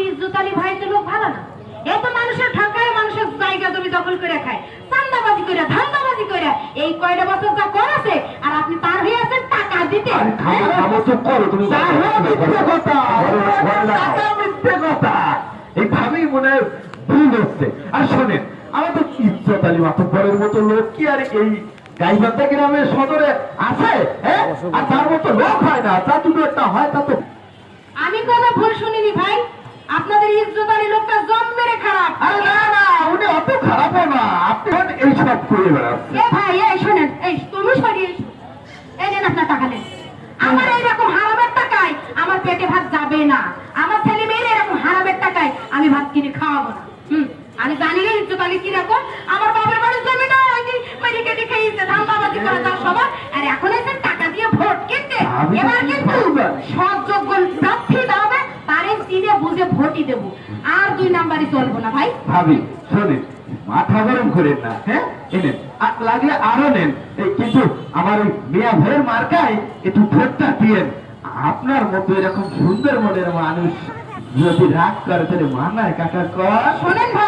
ইজ্জত আলী ভাই তো লোক ভালো না। এত মানুষের ঠকায়, মানুষের জায়গা জমি দখল করে খায়, চান্দাবাজি করে, ধান্দাবাজি করে, এই কয়টা বছর যা করেছে, আর আপনি তার হয়ে আছেন টাকা দিতে। এইভাবেই মনে হয় ভুল হচ্ছে। আর শোনেন, আমাদের ইজ্জত আলী মাতব্বরের মতো লোক কি আর এই গাইবান্ধা গ্রামের সদরে আছে? আর তার মতো লোক হয় না, তা দুটো একটা হয়, তা তো আমি কোনো ভুল শুনিনি ভাই। আপনাদের ইজ্জত আলী লোকটা জন্মেরে খারাপ। আরে না না, উনি অত খারাপও না, আপনি এইসব করে বেড়াচ্ছেন। এ ভাই, এই শোনেন, এই তুমি সরিয়ে এসো। এই নেন আপনার টাকা নেন। আমার এইরকম হারামের টাকায় আমার পেটে ভাত যাবে না। আমার ছেলে মেয়ের এরকম হারামের টাকায় আমি ভাত কিনে খাওয়াবো না। আমি জানি না ইজ্জত আলী কিরকম। আমার বাবার বাড়ির জমিটা ওই যে মেরি কেটে খেয়েছে, ধান্দাবাজি করে তার সবার, আর এখন এসে টাকা দিয়ে ভোট কিনতে। এবার কিন্তু সৎযোগ্য প্রার্থী দাঁড়াবে, তারে চিনে বুঝে ভোটই দেবো। আর 2 নাম্বারই চলবো না ভাই। ভাবি শোনেন, মাথা গরম করেন না, হ্যাঁ এনেন, আর লাগলে আরো নেন, কিন্তু আমার ওই মেয়া ভাইয়ের মার্কায় একটু ভোটটা দিয়েন। আপনার মতো এরকম সুন্দর মনের মানুষ যদি রাগ করে তাহলে মানায় কাকা কর। শোনেন ভাই,